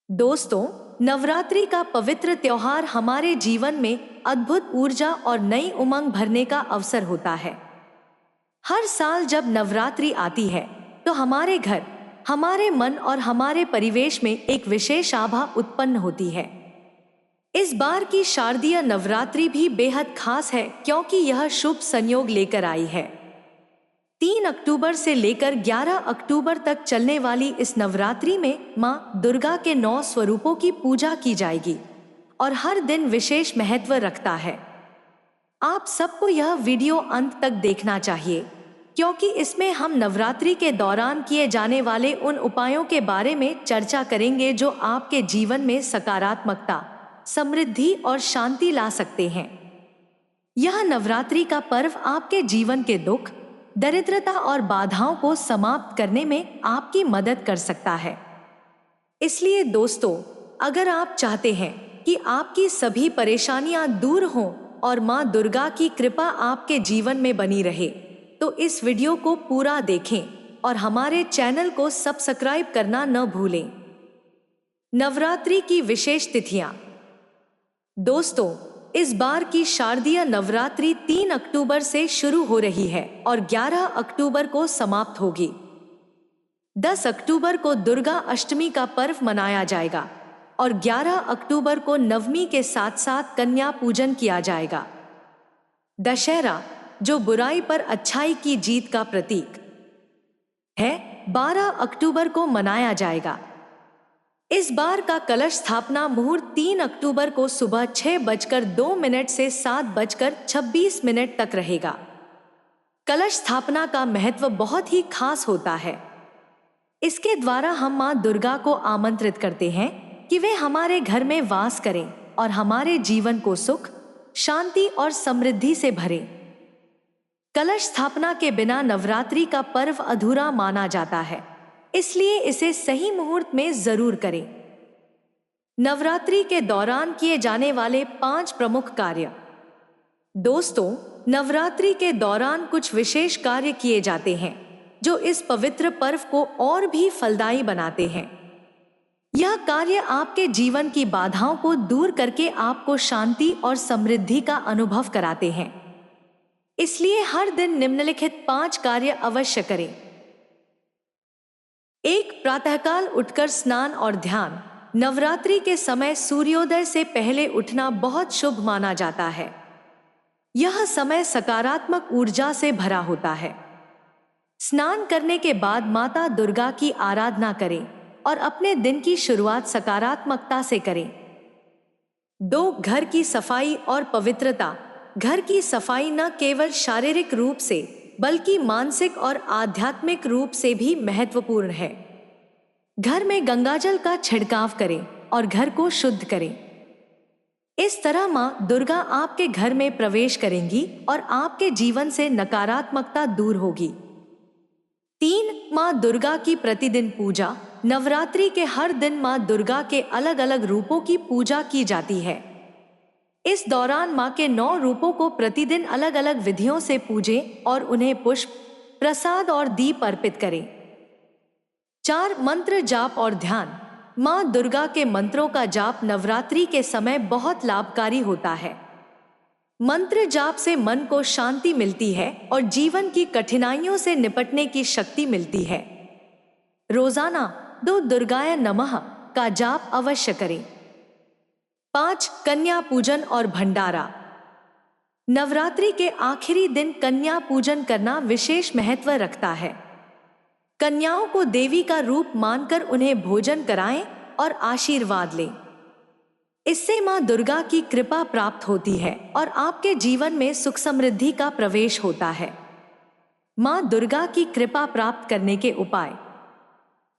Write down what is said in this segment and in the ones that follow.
दोस्तों, नवरात्रि का पवित्र त्योहार हमारे जीवन में अद्भुत ऊर्जा और नई उमंग भरने का अवसर होता है। हर साल जब नवरात्रि आती है तो हमारे घर, हमारे मन और हमारे परिवेश में एक विशेष आभा उत्पन्न होती है। इस बार की शारदीय नवरात्रि भी बेहद खास है क्योंकि यह शुभ संयोग लेकर आई है। 3 अक्टूबर से लेकर 11 अक्टूबर तक चलने वाली इस नवरात्रि में माँ दुर्गा के 9 स्वरूपों की पूजा की जाएगी और हर दिन विशेष महत्व रखता है। आप सबको यह वीडियो अंत तक देखना चाहिए क्योंकि इसमें हम नवरात्रि के दौरान किए जाने वाले उन उपायों के बारे में चर्चा करेंगे जो आपके जीवन में सकारात्मकता, समृद्धि और शांति ला सकते हैं। यह नवरात्रि का पर्व आपके जीवन के दुख, दरिद्रता और बाधाओं को समाप्त करने में आपकी मदद कर सकता है। इसलिए दोस्तों, अगर आप चाहते हैं कि आपकी सभी परेशानियां दूर हों और मां दुर्गा की कृपा आपके जीवन में बनी रहे, तो इस वीडियो को पूरा देखें और हमारे चैनल को सब्सक्राइब करना न भूलें। नवरात्रि की विशेष तिथियां। दोस्तों, इस बार की शारदीय नवरात्रि 3 अक्टूबर से शुरू हो रही है और 11 अक्टूबर को समाप्त होगी। 10 अक्टूबर को दुर्गा अष्टमी का पर्व मनाया जाएगा और 11 अक्टूबर को नवमी के साथ साथ कन्या पूजन किया जाएगा। दशहरा, जो बुराई पर अच्छाई की जीत का प्रतीक है, 12 अक्टूबर को मनाया जाएगा। इस बार का कलश स्थापना मुहूर्त 3 अक्टूबर को सुबह 6:02 से 7:26 तक रहेगा। कलश स्थापना का महत्व बहुत ही खास होता है। इसके द्वारा हम मां दुर्गा को आमंत्रित करते हैं कि वे हमारे घर में वास करें और हमारे जीवन को सुख, शांति और समृद्धि से भरें। कलश स्थापना के बिना नवरात्रि का पर्व अधूरा माना जाता है, इसलिए इसे सही मुहूर्त में जरूर करें। नवरात्रि के दौरान किए जाने वाले 5 प्रमुख कार्य। दोस्तों, नवरात्रि के दौरान कुछ विशेष कार्य किए जाते हैं जो इस पवित्र पर्व को और भी फलदायी बनाते हैं। यह कार्य आपके जीवन की बाधाओं को दूर करके आपको शांति और समृद्धि का अनुभव कराते हैं। इसलिए हर दिन निम्नलिखित 5 कार्य अवश्य करें। 1. प्रातःकाल उठकर स्नान और ध्यान। नवरात्रि के समय सूर्योदय से पहले उठना बहुत शुभ माना जाता है। यह समय सकारात्मक ऊर्जा से भरा होता है। स्नान करने के बाद माता दुर्गा की आराधना करें और अपने दिन की शुरुआत सकारात्मकता से करें। 2. घर की सफाई और पवित्रता। घर की सफाई न केवल शारीरिक रूप से बल्कि मानसिक और आध्यात्मिक रूप से भी महत्वपूर्ण है। घर में गंगाजल का छिड़काव करें और घर को शुद्ध करें। इस तरह मां दुर्गा आपके घर में प्रवेश करेंगी और आपके जीवन से नकारात्मकता दूर होगी। 3. मां दुर्गा की प्रतिदिन पूजा। नवरात्रि के हर दिन मां दुर्गा के अलग अलग रूपों की पूजा की जाती है। इस दौरान मां के 9 रूपों को प्रतिदिन अलग अलग विधियों से पूजें और उन्हें पुष्प, प्रसाद और दीप अर्पित करें। 4. मंत्र जाप और ध्यान। मां दुर्गा के मंत्रों का जाप नवरात्रि के समय बहुत लाभकारी होता है। मंत्र जाप से मन को शांति मिलती है और जीवन की कठिनाइयों से निपटने की शक्ति मिलती है। रोजाना 2 दुर्गाय नमः का जाप अवश्य करें। 5. कन्या पूजन और भंडारा। नवरात्रि के आखिरी दिन कन्या पूजन करना विशेष महत्व रखता है। कन्याओं को देवी का रूप मानकर उन्हें भोजन कराएं और आशीर्वाद लें। इससे मां दुर्गा की कृपा प्राप्त होती है और आपके जीवन में सुख समृद्धि का प्रवेश होता है। मां दुर्गा की कृपा प्राप्त करने के उपाय।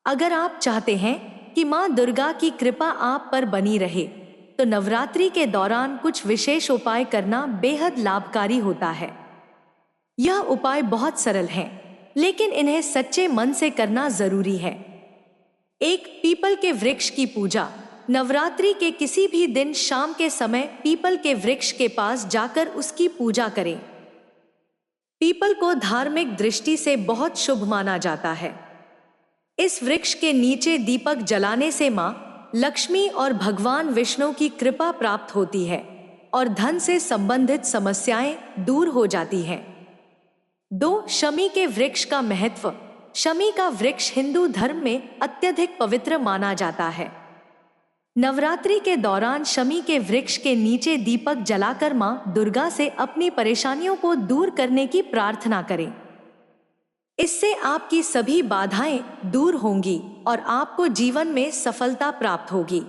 अगर आप चाहते हैं कि मां दुर्गा की कृपा आप पर बनी रहे, तो नवरात्रि के दौरान कुछ विशेष उपाय करना बेहद लाभकारी होता है। यह उपाय बहुत सरल हैं, लेकिन इन्हें सच्चे मन से करना जरूरी है। 1. पीपल के वृक्ष की पूजा। नवरात्रि के किसी भी दिन शाम के समय पीपल के वृक्ष के पास जाकर उसकी पूजा करें। पीपल को धार्मिक दृष्टि से बहुत शुभ माना जाता है। इस वृक्ष के नीचे दीपक जलाने से मां लक्ष्मी और भगवान विष्णु की कृपा प्राप्त होती है और धन से संबंधित समस्याएं दूर हो जाती हैं। 2. शमी के वृक्ष का महत्व। शमी का वृक्ष हिंदू धर्म में अत्यधिक पवित्र माना जाता है। नवरात्रि के दौरान शमी के वृक्ष के नीचे दीपक जलाकर मां दुर्गा से अपनी परेशानियों को दूर करने की प्रार्थना करें। इससे आपकी सभी बाधाएं दूर होंगी और आपको जीवन में सफलता प्राप्त होगी।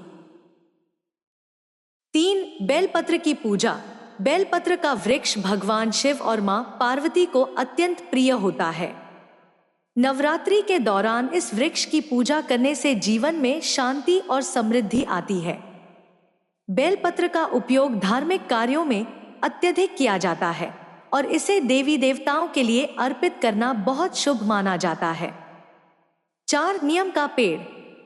3. बेलपत्र की पूजा। बेलपत्र का वृक्ष भगवान शिव और मां पार्वती को अत्यंत प्रिय होता है। नवरात्रि के दौरान इस वृक्ष की पूजा करने से जीवन में शांति और समृद्धि आती है। बेलपत्र का उपयोग धार्मिक कार्यों में अत्यधिक किया जाता है और इसे देवी देवताओं के लिए अर्पित करना बहुत शुभ माना जाता है। 4. नियम का पेड़।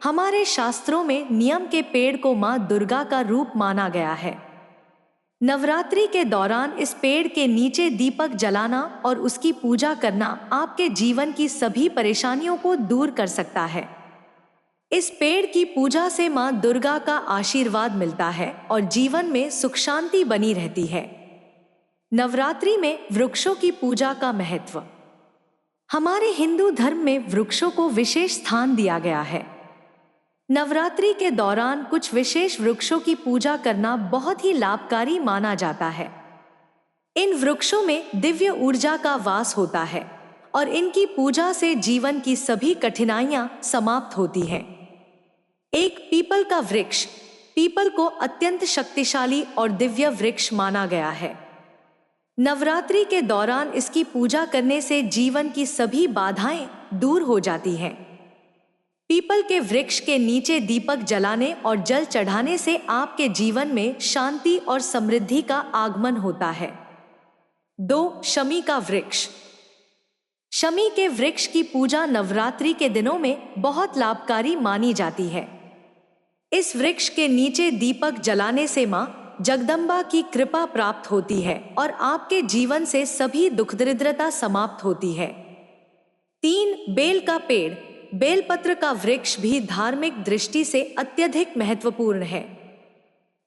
हमारे शास्त्रों में नियम के पेड़ को मां दुर्गा का रूप माना गया है। नवरात्रि के दौरान इस पेड़ के नीचे दीपक जलाना और उसकी पूजा करना आपके जीवन की सभी परेशानियों को दूर कर सकता है। इस पेड़ की पूजा से मां दुर्गा का आशीर्वाद मिलता है और जीवन में सुख शांति बनी रहती है। नवरात्रि में वृक्षों की पूजा का महत्व। हमारे हिंदू धर्म में वृक्षों को विशेष स्थान दिया गया है। नवरात्रि के दौरान कुछ विशेष वृक्षों की पूजा करना बहुत ही लाभकारी माना जाता है। इन वृक्षों में दिव्य ऊर्जा का वास होता है और इनकी पूजा से जीवन की सभी कठिनाइयां समाप्त होती हैं। 1. पीपल का वृक्ष। पीपल को अत्यंत शक्तिशाली और दिव्य वृक्ष माना गया है। नवरात्रि के दौरान इसकी पूजा करने से जीवन की सभी बाधाएं दूर हो जाती हैं। पीपल के वृक्ष के नीचे दीपक जलाने और जल चढ़ाने से आपके जीवन में शांति और समृद्धि का आगमन होता है। 2. शमी का वृक्ष। शमी के वृक्ष की पूजा नवरात्रि के दिनों में बहुत लाभकारी मानी जाती है। इस वृक्ष के नीचे दीपक जलाने से मां जगदम्बा की कृपा प्राप्त होती है और आपके जीवन से सभी दुख दरिद्रता समाप्त होती है। 3. बेल का पेड़। बेलपत्र का वृक्ष भी धार्मिक दृष्टि से अत्यधिक महत्वपूर्ण है।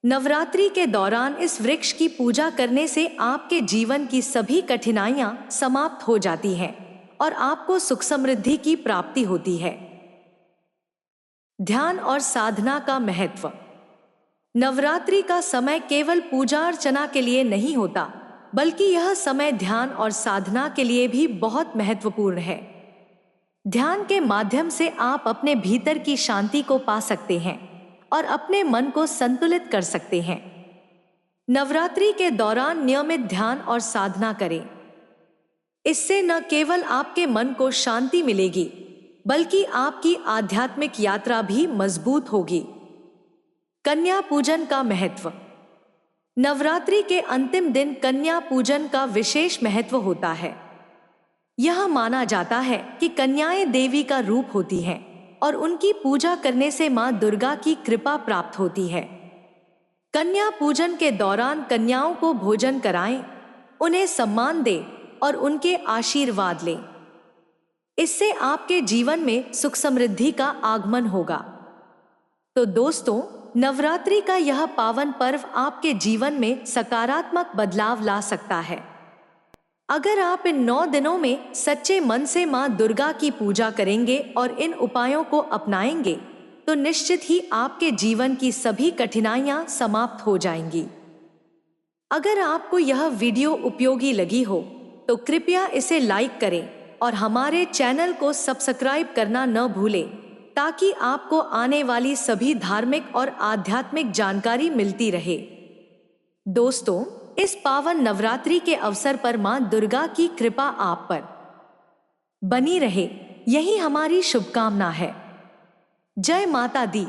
नवरात्रि के दौरान इस वृक्ष की पूजा करने से आपके जीवन की सभी कठिनाइयां समाप्त हो जाती हैं और आपको सुख समृद्धि की प्राप्ति होती है। ध्यान और साधना का महत्व। नवरात्रि का समय केवल पूजा अर्चना के लिए नहीं होता, बल्कि यह समय ध्यान और साधना के लिए भी बहुत महत्वपूर्ण है। ध्यान के माध्यम से आप अपने भीतर की शांति को पा सकते हैं और अपने मन को संतुलित कर सकते हैं। नवरात्रि के दौरान नियमित ध्यान और साधना करें। इससे न केवल आपके मन को शांति मिलेगी, बल्कि आपकी आध्यात्मिक यात्रा भी मजबूत होगी। कन्या पूजन का महत्व। नवरात्रि के अंतिम दिन कन्या पूजन का विशेष महत्व होता है। यह माना जाता है कि कन्याएं देवी का रूप होती हैं और उनकी पूजा करने से मां दुर्गा की कृपा प्राप्त होती है। कन्या पूजन के दौरान कन्याओं को भोजन कराएं, उन्हें सम्मान दें और उनके आशीर्वाद लें। इससे आपके जीवन में सुख समृद्धि का आगमन होगा। तो दोस्तों, नवरात्रि का यह पावन पर्व आपके जीवन में सकारात्मक बदलाव ला सकता है। अगर आप इन 9 दिनों में सच्चे मन से मां दुर्गा की पूजा करेंगे और इन उपायों को अपनाएंगे, तो निश्चित ही आपके जीवन की सभी कठिनाइयां समाप्त हो जाएंगी। अगर आपको यह वीडियो उपयोगी लगी हो, तो कृपया इसे लाइक करें और हमारे चैनल को सब्सक्राइब करना न भूलें, ताकि आपको आने वाली सभी धार्मिक और आध्यात्मिक जानकारी मिलती रहे। दोस्तों, इस पावन नवरात्रि के अवसर पर मां दुर्गा की कृपा आप पर बनी रहे, यही हमारी शुभकामना है। जय माता दी।